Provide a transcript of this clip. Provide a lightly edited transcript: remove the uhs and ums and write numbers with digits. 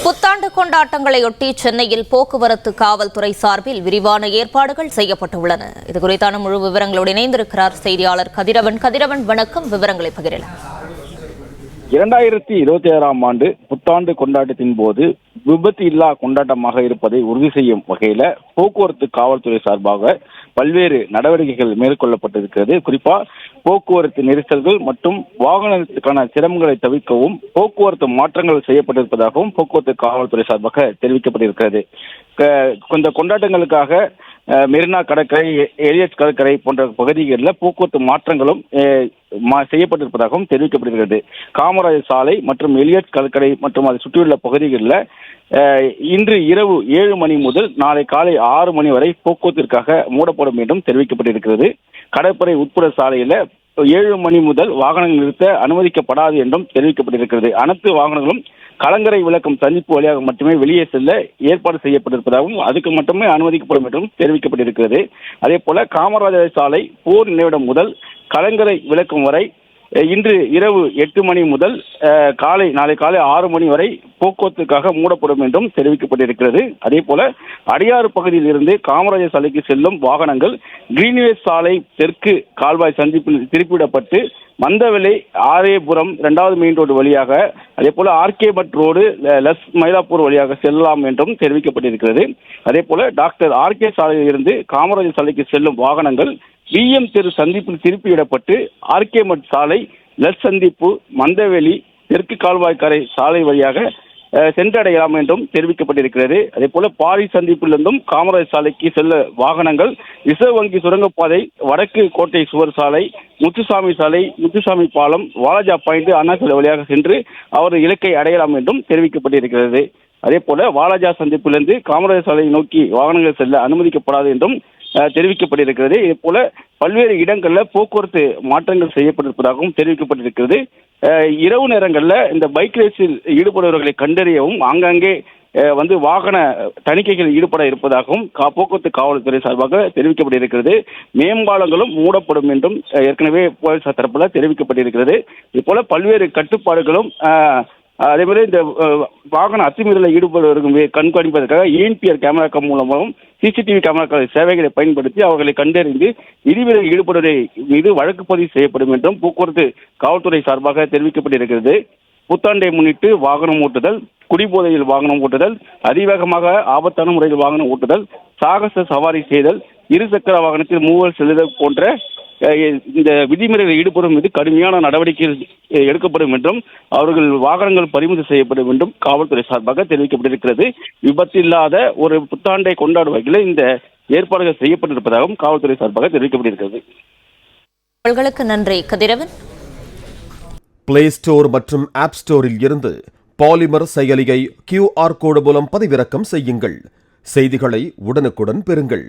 புத்தாண்டு கொண்டாட்டங்களையொட்டி சென்னையில் போக்குவரத்து காவல்துறை சார்பில் விரிவான ஏற்பாடுகள் செய்யப்பட்டுள்ளன. இதுகுறித்தான முழு விவரங்களோடு இணைந்திருக்கிறார் செய்தியாளர் கதிரவன். கதிரவன், வணக்கம். விவரங்களை பகிரலாம். 2026ஆம் ஆண்டு புத்தாண்டு கொண்டாட்டத்தின் போது விபத்து இல்லா கொண்டாட்டமாக இருப்பதை உறுதி செய்யும் வகையில போக்குவரத்து காவல்துறை சார்பாக பல்வேறு நடவடிக்கைகள் மேற்கொள்ளப்பட்டிருக்கிறது. குறிப்பா போக்குவரத்து நெரிசல்கள் மற்றும் வாகனத்துக்கான சிரமங்களை தவிர்க்கவும் போக்குவரத்து மாற்றங்கள் செய்யப்பட்டிருப்பதாகவும் போக்குவரத்து காவல்துறை சார்பாக தெரிவிக்கப்பட்டிருக்கிறது. இந்த கொண்டாட்டங்களுக்காக மெரினா கடற்கரை, எலியட் கடற்கரை போன்ற பகுதிகளில் போக்குவரத்து மாற்றங்களும் செய்யப்பட்டிருப்பதாகவும் தெரிவிக்கப்படுகிறது. காமராஜர் சாலை மற்றும் எலியட் கடற்கரை மற்றும் அதை சுற்றியுள்ள பகுதிகளில் இன்று இரவு 7 மணி முதல் நாளை காலை 6 மணி வரை போக்குவரத்திற்காக மூடப்படும் என்றும் தெரிவிக்கப்பட்டிருக்கிறது. கடற்படை உட்புற சாலையில 7 மணி முதல் வாகனங்கள் நிறுத்த அனுமதிக்கப்படாது என்றும் தெரிவிக்கப்பட்டிருக்கிறது. அனைத்து வாகனங்களும் கலங்கரை விளக்கம் சந்திப்பு வழியாக மட்டுமே வெளியே செல்ல ஏற்பாடு செய்யப்பட்டிருப்பதாகவும் அதுக்கு மட்டுமே அனுமதிக்கப்படும் என்றும் தெரிவிக்கப்பட்டிருக்கிறது. அதே போல காமராஜர் சாலை போர் நினைவிடம் முதல் கலங்கரை விளக்கம் வரை இன்று இரவு 8 மணி முதல் நாளை காலை 6 மணி வரை போக்குவரத்துக்காக மூடப்படும் என்றும் தெரிவிக்கப்பட்டிருக்கிறது. அதே போல அடியாறு பகுதியில் இருந்து காமராஜர் சாலைக்கு செல்லும் வாகனங்கள் கிரீன்வே சாலை தெற்கு கால்வாய் சந்திப்பில் திருப்பிவிடப்பட்டு மந்தவெளி, ஆரேபுரம் 2வது மெயின் ரோடு வழியாக, அதே போல RK but road, Luz Mylapore வழியாக செல்லலாம் என்றும் தெரிவிக்கப்பட்டிருக்கிறது. அதே போல டாக்டர் ஆர்கே சாலையில் இருந்து காமராஜர் சாலைக்கு செல்லும் வாகனங்கள் பிஎம் தெரு சந்திப்பில் திருப்பிவிடப்பட்டு ஆர்கே மட் சாலை, லஸ் சந்திப்பு, மந்தவெளி, தெற்கு கால்வாய்க்கரை சாலை வழியாக சென்றடையலாம் என்றும் தெரிவிக்கப்பட்டிருக்கிறது. அதே போல பாரி சந்திப்பிலிருந்தும் காமராஜர் சாலைக்கு செல்ல வாகனங்கள் ரிசர்வ் வங்கி சுரங்கப்பாதை, வடக்கு கோட்டை சுவர் சாலை, முத்துசாமி சாலை, முத்துசாமி பாலம், வாலாஜா பாயிண்ட், அண்ணா சாலை வழியாக சென்று அவர் இலக்கை அடையலாம் என்றும் தெரிவிக்கப்பட்டிருக்கிறது. அதே போல வாலாஜா சந்திப்பிலிருந்து காமராஜர் சாலையை நோக்கி வாகனங்கள் செல்ல அனுமதிக்கப்படாது என்றும் தெரிவிக்கப்பட்டிருக்கிறது. இதே போல பல்வேறு இடங்களில் போக்குவரத்து மாற்றங்கள் செய்யப்பட்டிருப்பதாகவும் தெரிவிக்கப்பட்டிருக்கிறது. இரவு நேரங்களில் இந்த பைக் ரேஸில் ஈடுபடுபவர்களை கண்டறியவும் ஆங்காங்கே வாகன தணிக்கைகள் ஈடுபட இருப்பதாகவும் போக்குவரத்து காவல்துறை சார்பாக தெரிவிக்கப்பட்டிருக்கிறது. மேம்பாலங்களும் மூடப்படும் என்றும் ஏற்கனவே போலீசார் தரப்பில் தெரிவிக்கப்பட்டிருக்கிறது. இது போல பல்வேறு கட்டுப்பாடுகளும் அதே மாதிரி இந்த வாகன அத்துமீறலில் ஈடுபடுவதற்கு கண்காணிப்பதற்காக ENPR கேமராக்கள் மூலமாகவும் CCTV கேமராக்கள் சேவைகளை பயன்படுத்தி அவர்களை கண்டறிந்து விதிமீறலில் ஈடுபடுவதை மீது வழக்கு பதிவு செய்யப்படும் என்றும் போக்குவரத்து காவல்துறை சார்பாக தெரிவிக்கப்பட்டிருக்கிறது. புத்தாண்டை முன்னிட்டு வாகனம் ஓட்டுதல், குடிபோதையில் வாகனம் ஓட்டுதல், அதிவேகமாக ஆபத்தான முறையில் வாகனம் ஓட்டுதல், சாகச சவாரி செய்தல், இருசக்கர வாகனத்தில் மூவர் செல்லுதல் போன்ற இந்த விதிமுறைகளில் ஈடுபடும் மீது கடுமையான நடவடிக்கைகள் எடுக்கப்படும் என்றும் அவர்கள் வாகனங்கள் பறிமுதல் செய்யப்படும் என்றும் காவல்துறை சார்பாக தெரிவிக்கப்பட்டிருக்கிறது. விபத்து இல்லாத ஒரு புத்தாண்டை கொண்டாடும் வகையில் இந்த ஏற்பாடுகள் செய்யப்பட்டிருப்பதாகவும் காவல்துறை சார்பாக தெரிவிக்கப்பட்டிருக்கிறது. நன்றி கதிரவன். பிளே ஸ்டோர் மற்றும் ஆப் ஸ்டோரில் இருந்து பாலிமர் செயலியை QR கோடு மூலம் பதிவிறக்கம் செய்யுங்கள். செய்திகளை உடனுக்குடன் பெறுங்கள்.